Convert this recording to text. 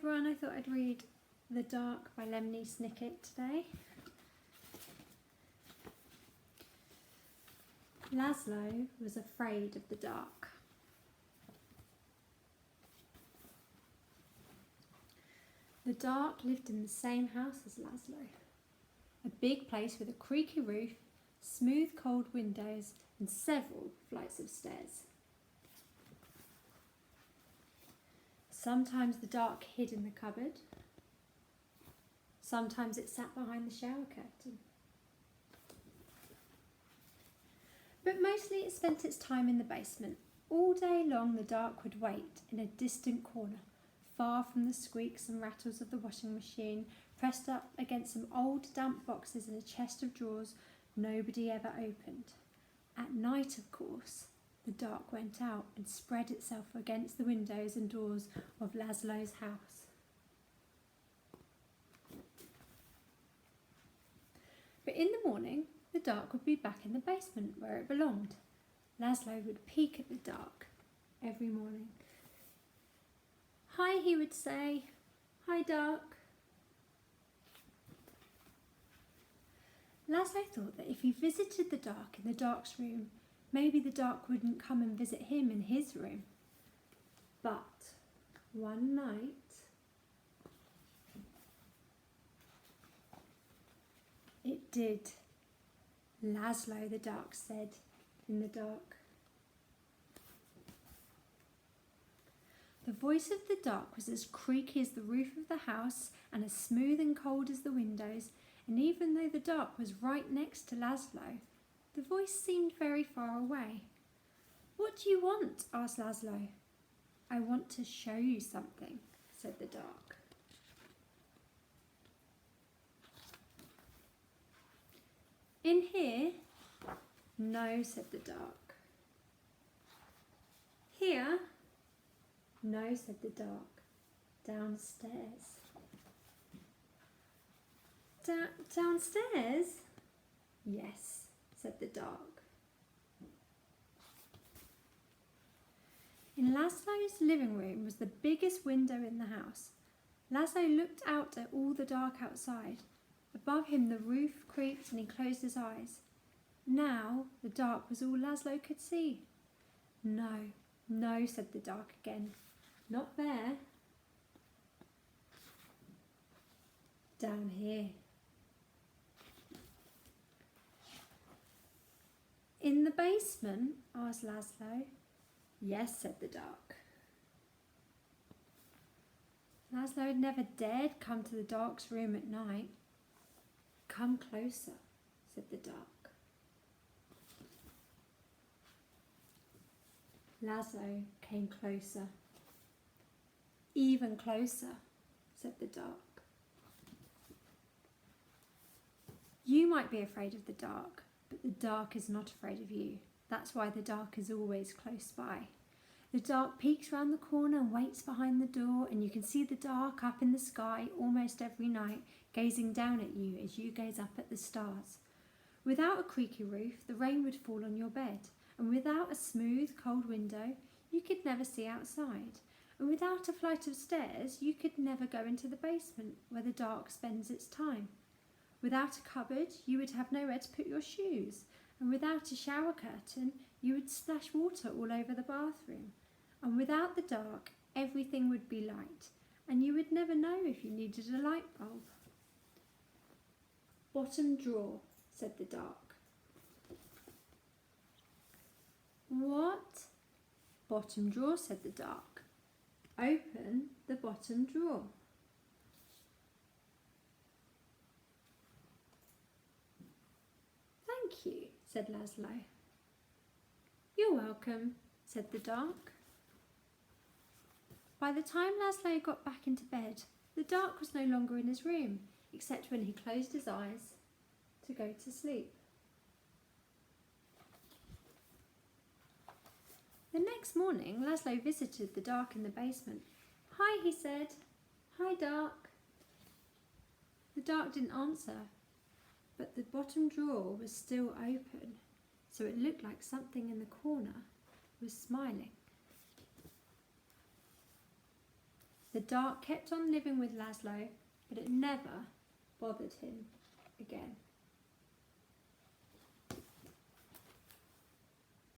everyone, I thought I'd read The Dark by Lemony Snicket today. Laszlo was afraid of the dark. The dark lived in the same house as Laszlo. A big place with a creaky roof, smooth cold windows and several flights of stairs. Sometimes the dark hid in the cupboard. Sometimes it sat behind the shower curtain. But mostly it spent its time in the basement. All day long the dark would wait in a distant corner, far from the squeaks and rattles of the washing machine, pressed up against some old damp boxes in a chest of drawers nobody ever opened. At night, of course, the dark went out and spread itself against the windows and doors of Laszlo's house. But in the morning, the dark would be back in the basement where it belonged. Laszlo would peek at the dark every morning. "Hi," he would say. "Hi, dark." Laszlo thought that if he visited the dark in the dark's room, maybe the dark wouldn't come and visit him in his room. But one night, it did. "Laszlo," the dark said in the dark. The voice of the dark was as creaky as the roof of the house and as smooth and cold as the windows, and even though the dark was right next to Laszlo, the voice seemed very far away. "What do you want?" asked Laszlo. "I want to show you something," said the dark. "In here?" "No," said the dark. "Here?" "No," said the dark. "Downstairs." Downstairs? "Yes," said the dark. In Laszlo's living room was the biggest window in the house. Laszlo looked out at all the dark outside. Above him the roof creaked and he closed his eyes. Now the dark was all Laszlo could see. "No, no," said the dark again. "Not there. Down here." "In the basement?" asked Laszlo. "Yes," said the dark. Laszlo had never dared come to the dark's room at night. "Come closer," said the dark. Laszlo came closer. "Even closer," said the dark. You might be afraid of the dark, but the dark is not afraid of you. That's why the dark is always close by. The dark peeks round the corner and waits behind the door, and you can see the dark up in the sky almost every night, gazing down at you as you gaze up at the stars. Without a creaky roof, the rain would fall on your bed, and without a smooth, cold window, you could never see outside. And without a flight of stairs, you could never go into the basement where the dark spends its time. Without a cupboard, you would have nowhere to put your shoes, and without a shower curtain, you would splash water all over the bathroom. And without the dark, everything would be light, and you would never know if you needed a light bulb. "Bottom drawer," said the dark. "What?" "Bottom drawer," said the dark. "Open the bottom drawer." "Thank you," said Laszlo. "You're welcome," said the dark. By the time Laszlo got back into bed, the dark was no longer in his room, except when he closed his eyes to go to sleep. The next morning, Laszlo visited the dark in the basement. "Hi," he said. "Hi, dark." The dark didn't answer, but the bottom drawer was still open, so it looked like something in the corner was smiling. The dark kept on living with Laszlo, but it never bothered him again.